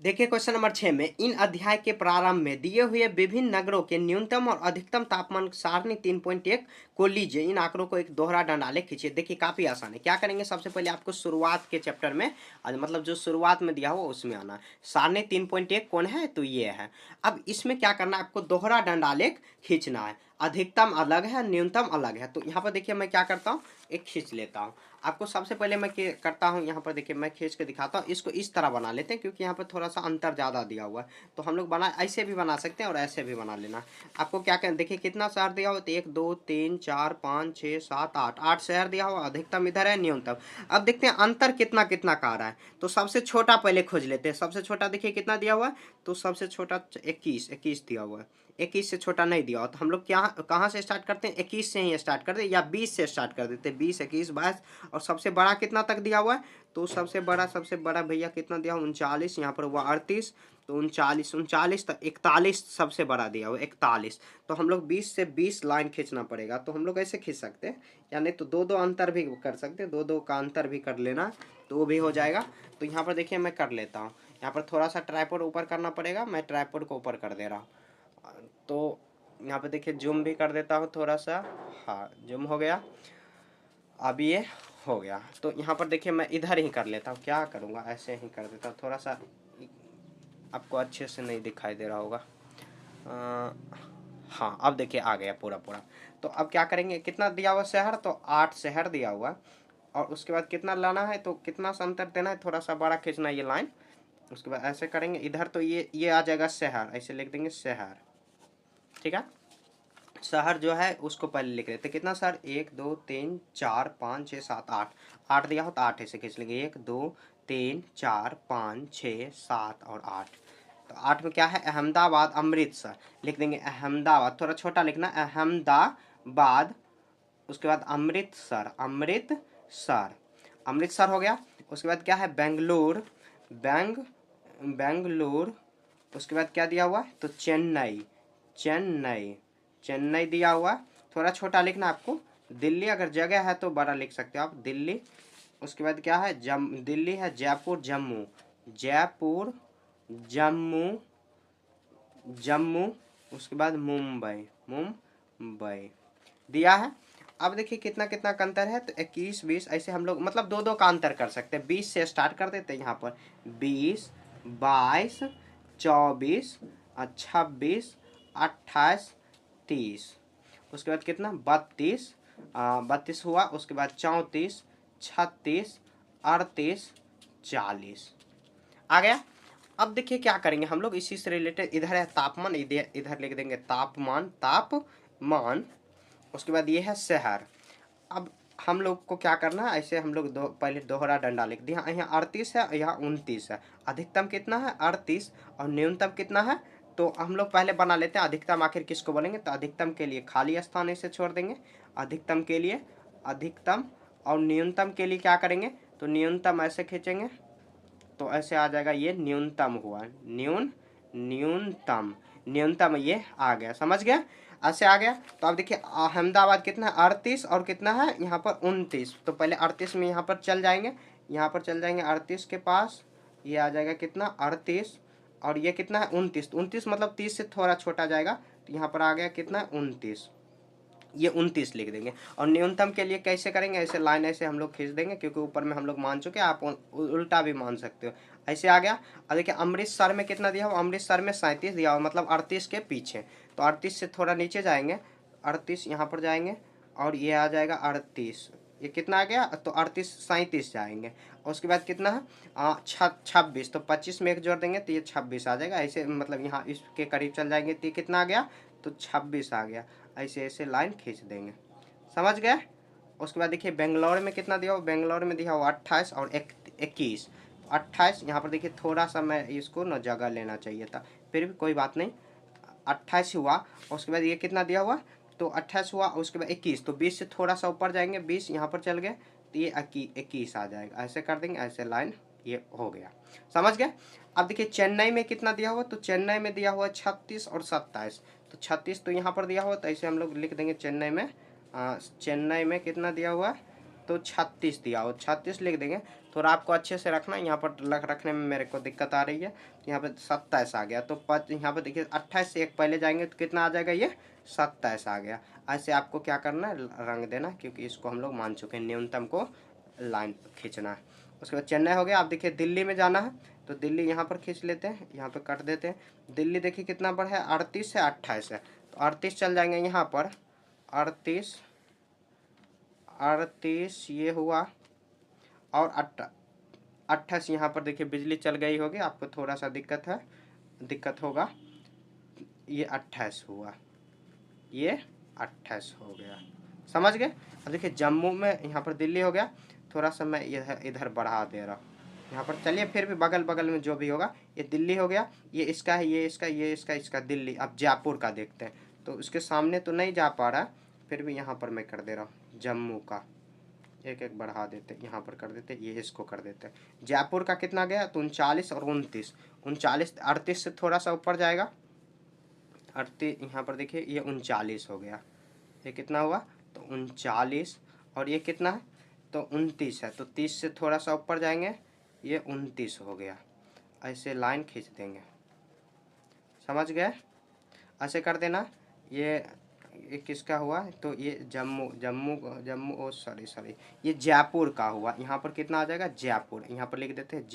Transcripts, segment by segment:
देखिए question number 6 में इन अध्याय के प्रारंभ में दिए हुए विभिन्न नगरों के न्यूनतम और अधिकतम तापमान सारणी 3.1 को लीजिए। इन आंकड़ों को एक दोहरा डंडालेख खींचिए। देखिए काफी आसान है। क्या करेंगे, सबसे पहले आपको शुरुआत के चैप्टर में मतलब जो शुरुआत में दिया हुआ उसमें आना है। सारणी 3.1 कौन है, तो ये है। अब इसमें क्या करना है, आपको दोहरा डंडालेख खींचना है। अधिकतम अलग है, न्यूनतम अलग है। तो यहाँ पर देखिए मैं क्या करता हूँ, एक खींच लेता हूँ। आपको सबसे पहले मैं करता हूँ, यहाँ पर देखिए मैं खींच के दिखाता हूँ। इसको इस तरह बना लेते हैं क्योंकि यहाँ पर थोड़ा सा अंतर ज़्यादा दिया हुआ है। तो हम लोग बना ऐसे भी बना सकते हैं और ऐसे भी बना लेना। आपको क्या करना, देखिए कितना शहर दिया हुआ, तो 1 2 3 4 5 6 7 8 शहर दिया हुआ। अधिकतम इधर है, न्यूनतम। अब देखते हैं अंतर कितना कितना का आ रहा है। तो सबसे छोटा पहले खोज लेते हैं। सबसे छोटा देखिए कितना दिया हुआ है, तो सबसे छोटा 21 दिया हुआ है। 21 से छोटा नहीं दिया हो तो हम लोग क्या कहाँ से स्टार्ट करते हैं, 21 से ही स्टार्ट कर दे या 20 से स्टार्ट कर देते हैं। 20 21 22 और सबसे बड़ा कितना तक दिया हुआ है, तो सबसे बड़ा भैया कितना दिया हुआ, 39। यहाँ पर हुआ 38, तो 39 तक 41 सबसे बड़ा दिया हुआ 41। तो हम लोग 20 से 20 लाइन खींचना पड़ेगा। तो हम लोग ऐसे खींच सकते हैं, या नहीं तो दो दो अंतर भी कर सकते हैं। दो दो का अंतर भी कर लेना तो वो भी हो जाएगा। तो यहाँ पर देखिए मैं कर लेता हूँ। यहाँ पर थोड़ा सा ट्राइपॉड ऊपर करना पड़ेगा। मैं ट्राइपॉड को ऊपर कर दे रहा हूँ। तो यहाँ पे देखिए जूम भी कर देता हूँ थोड़ा सा। हाँ, जूम हो गया। अब ये हो गया। तो यहाँ पर देखिए मैं इधर ही कर लेता हूँ। क्या करूँगा, ऐसे ही कर देता हूँ। थोड़ा सा आपको अच्छे से नहीं दिखाई दे रहा होगा। हाँ, अब देखिए आ गया पूरा पूरा। तो अब क्या करेंगे, कितना दिया हुआ शहर, तो 8 शहर दिया हुआ। और उसके बाद कितना लाना है, तो कितना सा अंतर देना है, थोड़ा सा बड़ा खींचना है ये लाइन। उसके बाद ऐसे करेंगे इधर, तो ये आ जाएगा शहर। ऐसे लिख देंगे शहर, ठीक है। शहर जो है उसको पहले लिख लेते। कितना शहर, 1 2 3 4 5 6 7 8। 8 दिया हो तो 8 ऐसे खींच लेंगे। 1 2 3 4 5 6 7 और 8। तो 8 में क्या है, अहमदाबाद अमृतसर लिख देंगे। अहमदाबाद थोड़ा छोटा लिखना, अहमदाबाद। उसके बाद अमृतसर, अमृतसर हो गया। उसके बाद क्या है, बेंगलुरु, बेंगलुरु। उसके बाद क्या दिया हुआ है, तो चेन्नई, चेन्नई दिया हुआ। थोड़ा छोटा लिखना आपको। दिल्ली, अगर जगह है तो बड़ा लिख सकते हो आप, दिल्ली। उसके बाद क्या है, दिल्ली है, जयपुर, जम्मू, जम्मू। उसके बाद मुंबई दिया है। अब देखिए कितना कितना का अंतर है, तो 21 20 ऐसे हम लोग मतलब दो दो का अंतर कर सकते हैं। 20 से स्टार्ट कर देते हैं। यहाँ पर 20 22 24 26 28 30। उसके बाद कितना, 32 32 हुआ। उसके बाद 34 36 38 40 आ गया। अब देखिए क्या करेंगे हम लोग, इसी से रिलेटेड इधर है तापमान, इधर लिख देंगे तापमान। उसके बाद ये है शहर। अब हम लोग को क्या करना है, ऐसे हम लोग पहले दोहरा डंडा लिख दिया। यहाँ 38 है, यहाँ 29 है। अधिकतम कितना है, 38। और न्यूनतम कितना है, तो हम लोग पहले बना लेते हैं अधिकतम। आखिर किसको बोलेंगे, तो अधिकतम के लिए खाली स्थान इसे छोड़ देंगे। अधिकतम के लिए अधिकतम, और न्यूनतम के लिए क्या करेंगे, तो न्यूनतम ऐसे खींचेंगे। तो ऐसे आ जाएगा, ये न्यूनतम हुआ। न्यूनतम ये आ गया, समझ गया, ऐसे आ गया। तो अब देखिए अहमदाबाद कितना है, 38। और कितना है यहाँ पर 29। तो पहले 38 में यहाँ पर चल जाएंगे, 38 के पास। ये आ जाएगा कितना, 38। और ये कितना है, 29। 29 मतलब 30 से थोड़ा छोटा जाएगा। तो यहाँ पर आ गया कितना, 29। ये 29 लिख देंगे। और न्यूनतम के लिए कैसे करेंगे, ऐसे लाइन ऐसे हम लोग खींच देंगे क्योंकि ऊपर में हम लोग मान चुके हैं। आप उल्टा भी मान सकते हो। ऐसे आ गया। और देखिए अमृतसर में कितना दिया हो, अमृतसर में 37 दिया हो, मतलब 38 के पीछे। तो 38 से थोड़ा नीचे जाएंगे, 38 यहाँ पर जाएंगे। और ये आ जाएगा 38। ये कितना आ गया, तो 38 37 जाएंगे। और उसके बाद कितना है, 26। तो 25 में एक जोड़ देंगे तो ये 26 आ जाएगा। ऐसे मतलब यहाँ इसके करीब चल जाएंगे तो ये कितना आ गया, तो 26 आ गया। ऐसे ऐसे लाइन खींच देंगे, समझ गए। उसके बाद देखिए बेंगलोर में कितना दिया हो, बेंगलोर में दिया हो 28 और 21। 28 यहाँ पर देखिए थोड़ा सा मैं इसको न जगह लेना चाहिए था, फिर भी कोई बात नहीं। 28 हुआ। उसके बाद ये कितना दिया हुआ, तो 28 हुआ। उसके बाद 21, तो 20 से थोड़ा सा ऊपर जाएंगे, 20 यहाँ पर चल गए तो ये 21 आ जाएगा। ऐसे कर देंगे, ऐसे लाइन ये हो गया, समझ गए। अब देखिए चेन्नई में कितना दिया हुआ, तो चेन्नई में दिया हुआ 36 और 27। तो 36 तो यहाँ पर दिया हुआ, तो ऐसे हम लोग लिख देंगे चेन्नई में। चेन्नई में कितना दिया हुआ है, तो 36 दिया हो, 36 लिख देंगे। थोड़ा आपको अच्छे से रखना, यहाँ पर रखने में मेरे को दिक्कत आ रही है। यहाँ पे 27 आ गया, तो यहाँ पे देखिए 28 से एक पहले जाएंगे तो कितना आ जाएगा, ये 27 आ गया। ऐसे आपको क्या करना है, रंग देना, क्योंकि इसको हम लोग मान चुके हैं, न्यूनतम को लाइन खींचना है। उसके बाद चेन्नई हो गया। आप देखिए दिल्ली में जाना है, तो दिल्ली यहाँ पर खींच लेते हैं, यहाँ पे कट देते हैं। दिल्ली देखिए कितना पर है, 38 से 28 है, तो 38 चल जाएंगे यहाँ पर, 38 ये हुआ, और 28 यहाँ पर देखिए बिजली चल गई होगी, आपको थोड़ा सा दिक्कत होगा। ये 28 हुआ, ये 28 हो गया, समझ गए। अब देखिए जम्मू में यहाँ पर दिल्ली हो गया, थोड़ा सा मैं इधर बढ़ा दे रहा हूँ यहाँ पर। चलिए फिर भी बगल बगल में जो भी होगा, ये दिल्ली हो गया, ये इसका है, ये इसका, ये इसका दिल्ली। अब जयपुर का देखते हैं, तो उसके सामने तो नहीं जा पा रहा, फिर भी यहाँ पर मैं कर दे रहा हूँ जम्मू का। एक एक बढ़ा देते, यहाँ पर कर देते, ये इसको कर देते। जयपुर का कितना गया, तो 39 और 29, 38 से थोड़ा सा ऊपर जाएगा, 38 यहाँ पर देखिए, ये 39 हो गया। ये कितना हुआ, तो 39, और ये कितना है, तो 29 है, तो 30 से थोड़ा सा ऊपर जाएंगे, ये 29 हो गया। ऐसे लाइन खींच देंगे, समझ गए। ऐसे कर देना। ये किसका हुआ, तो ये जम्मू ओ सॉरी, ये जयपुर का हुआ। यहाँ पर कितना आ जाएगा, जयपुर, यहाँ पर लिख देते हैं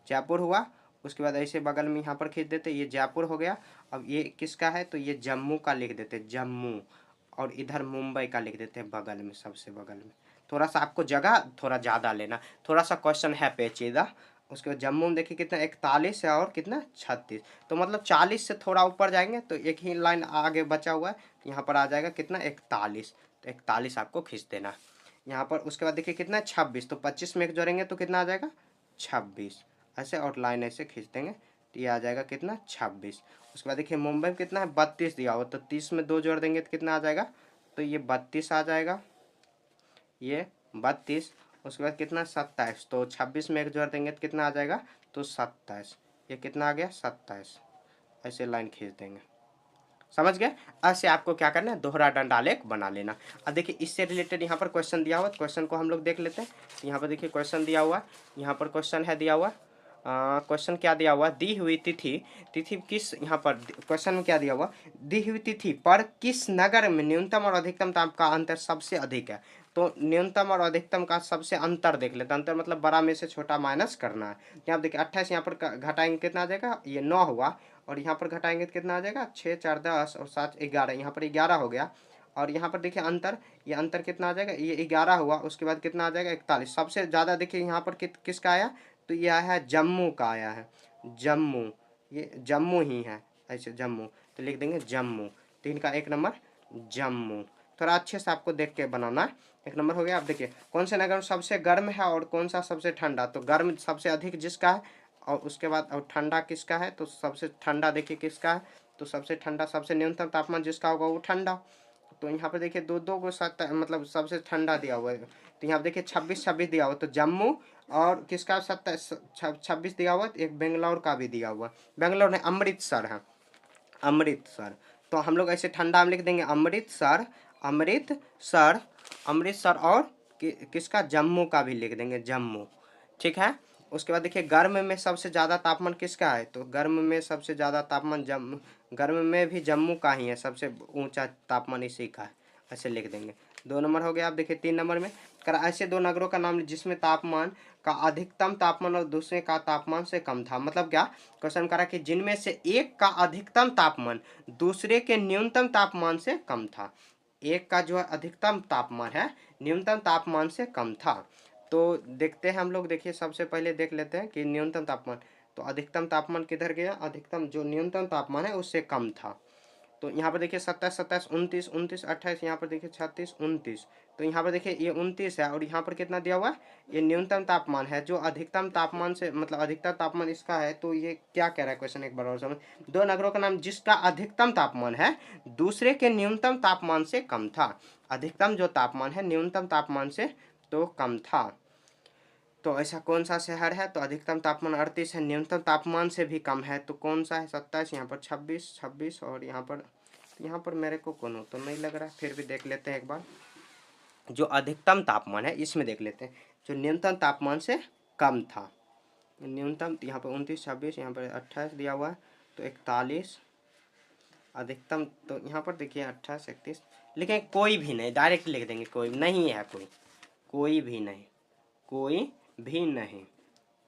जयपुर हुआ। उसके बाद ऐसे बगल में यहाँ पर खींच देते, ये जयपुर हो गया। अब ये किसका है, तो ये जम्मू का लिख देते, जम्मू, और इधर मुंबई का लिख देते हैं बगल में, सबसे बगल में। थोड़ा सा आपको जगह थोड़ा ज़्यादा लेना, थोड़ा सा क्वेश्चन है पेचीदा। उसके बाद जम्मू में देखिए कितना 41 है, और कितना 36, तो मतलब 40 से थोड़ा ऊपर जाएंगे तो एक ही लाइन आगे बचा हुआ है, यहाँ पर आ जाएगा कितना 41, तो 41 आपको खींच देना यहाँ पर। उसके बाद देखिए कितना 26, तो 25 में एक जोड़ेंगे तो कितना आ जाएगा 26, ऐसे, और लाइन ऐसे खींच देंगे, तो ये आ जाएगा कितना 26। उसके बाद देखिए मुंबई में कितना है 32 दिया हो, तो 30 में 2 जोड़ देंगे तो कितना आ जाएगा, तो ये 32 आ जाएगा, ये 32। उसके बाद कितना 27, तो 26 में एक जोड़ देंगे तो कितना आ जाएगा, तो 27, ये कितना आ गया 27। ऐसे लाइन खींच देंगे, समझ गए। ऐसे आपको क्या करना है, दोहरा डंडालेख बना लेना। अब देखिए इससे रिलेटेड यहाँ पर क्वेश्चन दिया हुआ, क्वेश्चन को हम लोग देख लेते हैं। यहाँ पर देखिए क्वेश्चन दिया हुआ, यहाँ पर क्वेश्चन है दिया हुआ, क्वेश्चन क्या दिया हुआ, दी हुई तिथि किस, यहाँ पर क्वेश्चन में क्या दिया हुआ, दी हुई तिथि पर किस नगर में न्यूनतम और अधिकतम ताप का अंतर सबसे अधिक है। तो न्यूनतम और अधिकतम का सबसे अंतर देख लेते हैं, अंतर मतलब बड़ा में से छोटा माइनस करना है। यहाँ देखिए 28 यहाँ पर घटाएंगे कितना आ जाएगा, ये 9 हुआ, और यहाँ पर घटाएंगे तो कितना आ जाएगा 6 4 10 और 7 11, यहाँ पर 11 हो गया। और यहाँ पर देखिए अंतर, ये अंतर कितना आ जाएगा, ये 11 हुआ। उसके बाद कितना आ जाएगा 41। सबसे ज़्यादा देखिए यहाँ पर किसका आया, तो ये आया है जम्मू का आया है, जम्मू, ये जम्मू ही है, ऐसे जम्मू, तो लिख देंगे जम्मू। 3 का 1 नंबर जम्मू। थोड़ा अच्छे से आपको देख के बनाना है। 1 नंबर हो गया। आप देखिए कौन से नगर सबसे गर्म है और कौन सा सबसे ठंडा, तो गर्म सबसे अधिक जिसका है, और उसके बाद और ठंडा किसका है, तो सबसे ठंडा देखिए किसका है, तो सबसे ठंडा, सबसे न्यूनतम तापमान जिसका होगा वो ठंडा। तो यहाँ पर देखिए दो को साथ मतलब सबसे ठंडा दिया हुआ है, तो यहाँ पर देखिए 26 दिया हुआ, तो जम्मू और किसका 26 दिया हुआ, एक बेंगलोर का भी दिया हुआ, बेंगलोर नहीं अमृतसर है, अमृतसर। तो हम लोग ऐसे ठंडा में लिख देंगे अमृतसर, अमृतसर और किसका जम्मू का भी लिख देंगे जम्मू, ठीक है। उसके बाद देखिए गर्म में सबसे ज़्यादा तापमान किसका है, तो गर्म में सबसे ज़्यादा तापमान गर्म में भी जम्मू का ही है, सबसे ऊंचा तापमान इसी का है, ऐसे लिख देंगे। 2 नंबर हो गया। आप देखिए 3 नंबर में कर ऐसे 2 नगरों का नाम जिसमें तापमान का अधिकतम तापमान और दूसरे का तापमान से कम था। मतलब क्या क्वेश्चन करा कि जिनमें से एक का अधिकतम तापमान दूसरे के न्यूनतम तापमान से कम था, एक का जो अधिकतम तापमान है न्यूनतम तापमान से कम था। तो देखते हैं हम लोग, देखिए सबसे पहले देख लेते हैं कि न्यूनतम तापमान, तो अधिकतम तापमान किधर गया, अधिकतम जो न्यूनतम तापमान है उससे कम था। तो यहाँ पर देखिए 27 27 29 29 28, यहाँ पर देखिए 36 29, तो यहाँ पर देखिए ये 29 है, और यहाँ पर कितना दिया हुआ है, ये न्यूनतम तापमान है जो अधिकतम तापमान से मतलब अधिकतम तापमान इसका है। तो ये क्या कह रहा है क्वेश्चन, एक बार और समझ। 2 नगरों का नाम जिसका अधिकतम तापमान है दूसरे के न्यूनतम तापमान से कम था। अधिकतम जो तापमान है न्यूनतम तापमान से तो कम था। तो ऐसा कौन सा शहर है, तो अधिकतम तापमान 38 है, न्यूनतम तापमान से भी कम है, तो कौन सा है 27, यहाँ पर 26 और यहाँ पर मेरे को कौन हो तो नहीं लग रहा है, फिर भी देख लेते हैं एक बार। जो अधिकतम तापमान है इसमें देख लेते हैं, जो न्यूनतम तापमान से कम था, न्यूनतम यहाँ पर 29, 26, यहाँ पर 28 दिया हुआ है, तो 41, अधिकतम तो यहाँ पर देखिए 28, 31, लिखें कोई भी नहीं, डायरेक्ट लिख देंगे, कोई नहीं है, कोई भी नहीं, कोई भी नहीं।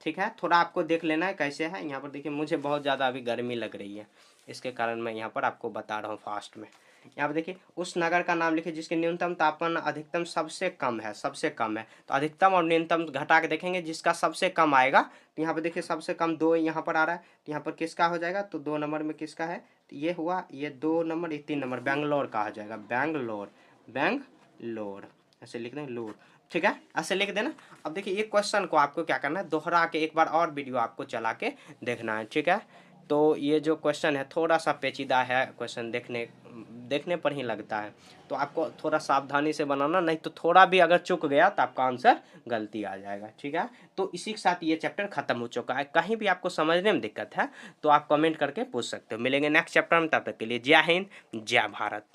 ठीक है, थोड़ा आपको देख लेना है कैसे है। यहाँ पर देखिए मुझे बहुत ज़्यादा अभी गर्मी लग रही है, इसके कारण मैं यहाँ पर आपको बता रहा हूँ फास्ट में। यहाँ पर देखिए उस नगर का नाम लिखिए जिसके न्यूनतम तापमान अधिकतम सबसे कम है, सबसे कम है। तो अधिकतम और न्यूनतम घटा के देखेंगे, जिसका सबसे कम आएगा, तो यहाँ पर देखिए सबसे कम 2 यहाँ पर आ रहा है, तो यहाँ पर किसका हो जाएगा, तो 2 नंबर में किसका है, तो ये हुआ, ये 2 नंबर, ये 3 नंबर, बेंगलोर का हो जाएगा, बेंगलोर, बेंगलोर ऐसे लिख दें, लोर। ठीक है, ऐसे लिख देना। अब देखिए एक क्वेश्चन को आपको क्या करना है, दोहरा के एक बार और वीडियो आपको चला के देखना है। ठीक है, तो ये जो क्वेश्चन है थोड़ा सा पेचीदा है, क्वेश्चन देखने पर ही लगता है, तो आपको थोड़ा सावधानी से बनाना, नहीं तो थोड़ा भी अगर चूक गया तो आपका आंसर गलती आ जाएगा। ठीक है, तो इसी के साथ ये चैप्टर खत्म हो चुका है। कहीं भी आपको समझने में दिक्कत है तो आप कमेंट करके पूछ सकते हो। मिलेंगे नेक्स्ट चैप्टर में, तब तक के लिए जय हिंद, जय भारत।